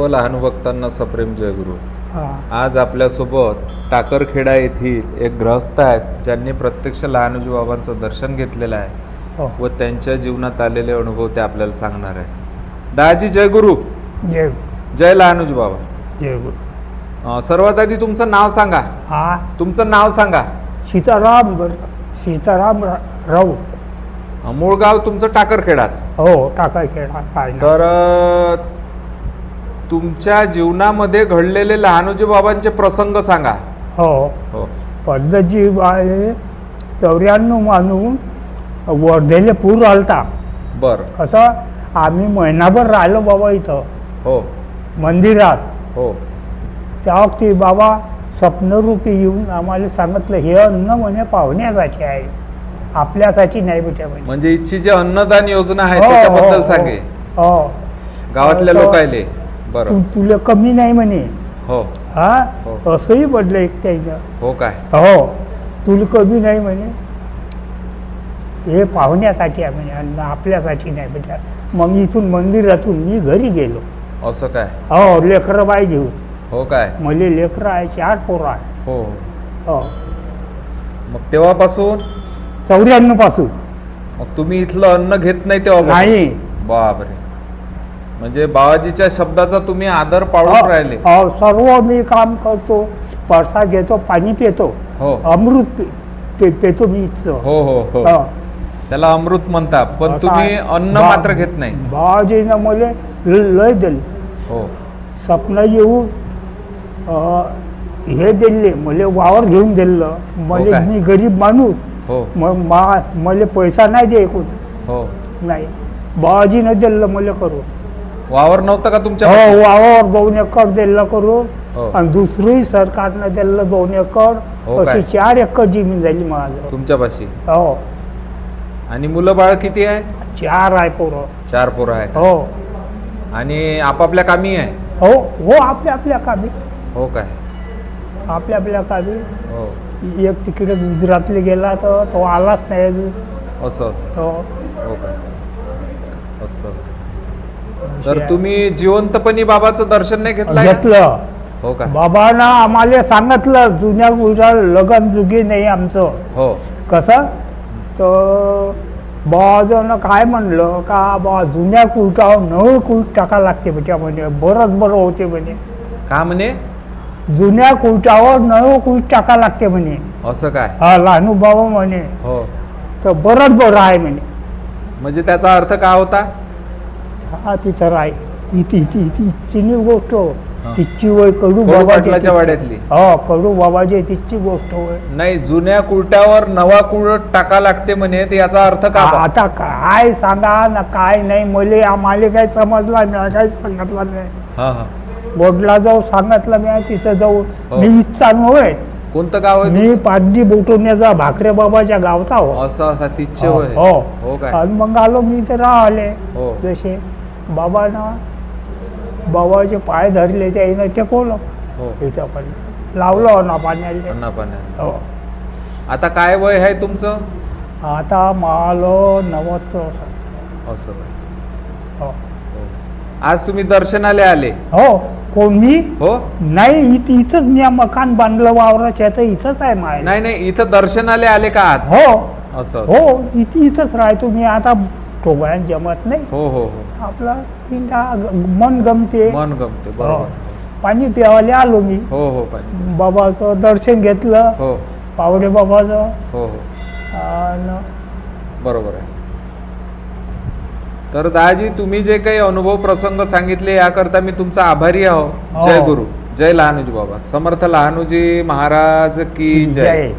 सर्व लहान भक्तांना सप्रेम जयगुरु। हा. आज आपल्यासोबत टाकरखेडा येथील एक गृहस्थ आहेत ज्यांनी प्रत्यक्ष लहानुजी बाबांचं दर्शन घेतलेलं आहे हो. व त्यांच्या जीवनात आलेले अनुभव ते आपल्याला सांगणार आहे। दादाजी जय गुरु। जय जय लहानुजी बाबा। जय गुरु। सर्वात आधी तुमचं नाव सांगा। हा तुमचं नाव सांगा। सीताराम राऊत। मूळ गाव तुमचं टाकरखेडाच? हो, टाकरखेडा काय ना. तर तुमच्या जीवनामध्ये घडलेले लहानुजी बाबांचे प्रसंग सांगा। हो हो पद्धतजी बाई 94 मानून वर्धेले पूर आलता। बर। कसं आम्ही महिनाभर राहिलो बाबा इथं हो मंदिरात। हो त्या वक्ती बाबा स्वप्नरूपी येऊन आम्हाला सांगितलं हे अन्न म्हणे पाहुण्यासाठी आहे, आपल्यासाठी नाही बेटा म्हणे। म्हणजे इथची जी अन्नदान योजना आहे हो, त्याच्याबद्दल हो, सांगे। हो गावातल्या तर लोकायले बरं तुला कमी नाही म्हणे। हो हा हो. असंही बदलं एक त्यानं। हो काय? हो तुला कमी नाही म्हणे, हे पाहुण्यासाठी आहे म्हणे अन्न, आपल्यासाठी नाही बेटा। मग इथून मंदिरातून मी घरी गेलो। असं काय? हो लेकरं बाई घेऊन। हो काय? मले लेकरं आहे, 4 पोरं आहे। हो हो मग तेव्हापासून 94 पासून मग तुम्ही इथलं अन्न घेत नाही तेव्हा? नाही। बापरे, म्हणजे बाबाजीच्या शब्दाचा तुम्ही आदर पाळून राहिले। हो सर्व मी काम करतो, परसा घेतो, पाणी पितो। हो अमृत पेतो मी इथचं। हो हो हो हो. त्याला अमृत म्हणतात, पण असं तुम्ही आहे. अन्न मात्र घेत नाही। बाबाजीनं मला लय दिलं। हो स्वप्न येऊन हे दिले मला, वावर घेऊन दिलं मला। काय? मी गरीब माणूस, हो मग मला पैसा नाही दे कोण हो नाही, बाबाजीनं दिलं मला करून। वावर नव्हतं का तुमच्या? हो वावर 2 एकर दिलं करून, हो. आणि दुसरी सरकारनं दिलं 2 एकर, हो काय? अशी 4 एकर जमीन झाली माझं। तुमच्यापाशी? हो आणि मुलं बाळ किती आहे? 4 आहे पोरं। 4 पोरं आहे? हो आणि आपापल्या कामी आहे? हो हो आपल्या कामी, हो काय? आपल्या कामी। हो एक तिकडे गुजरातला गेला तर तो आलाच नाही अजून। असं असं हो हो काय? असं तर तुम्ही जिवंतपणी बाबाचं दर्शन नाही घेतलं? घेतलं। हो का? बाबांना आम्हाला सांगितलं जुन्या गुजरात लगन जुगी नाही आमचं। हो कसं तर बाबाजनं काय म्हणलं का बा जुन्या कुलटावर नवं कुलट टाका लागते त्याच्यामध्ये, बरंच बरं होते म्हणे। का म्हणे? जुन्या कुलटावर नवं कुलट टाका लागते म्हणे। असं काय? हा लहानू बाबा म्हणे हो तर बरंच बरं आहे म्हणे। म्हणजे त्याचा अर्थ काय होता? हा तिथं आहे इथची गोष्ट, तिची वय कडू पाटलाच्या बाबाची वाड्यातली? हो कडू बाबाची तिची गोष्ट होय। नाही, जुन्या कुलट्यावर नवा कुलट टाका लागते म्हणे, याचा अर्थ काय? आता काय सांगा ना काय नाही, मले आम्हाला काही समजला नाही, काही सांगितलं नाही। हा हा बोर्डला जाऊ सांगितलं मी, तिथं जाऊ हो. मी इथचा नव्हे। कोणतं गाव आहे? मी पाटडी बोटवण्याचा भाकरे बाबाच्या गावचा हो। असं असा तिचे हो होय? हो. हो काय? आणि मग आलो मी तर राहिले हो जसे बाबांना बाबाचे पाय धरले त्यानं टेकवलं। हो इथं पण लावलं ना पाण्याला। अन्ना पाण्या. हो आता काय वय आहे तुमचं? आता मला 90 असं काय? हो हो. आज तुम्ही दर्शनाला आले? हो कोण मी? हो नाही इथंच मी मकान बांधलं वावराच्या, तर इथंच आहे माय। नाही नाही, इथं दर्शनाला आले का आज? हो असं? हो इथंच राहतो मी आता, टोगळ्यात जमत नाही। हो हो हो आपलं मन गमते, मन गमते, हो. बरोबर. पाणी प्यावायला आलो मी। हो हो पाणी. बाबाचं दर्शन घेतलं, हो पावडे बाबाचं। हो हो आणि बरोबर आहे. तर दादाजी तुम्ही जे काही अनुभव प्रसंग सांगितले याकरता मी तुमचा आभारी आहो। जय गुरु, जय लहानुजी बाबा। समर्थ लहानुजी महाराज की जय।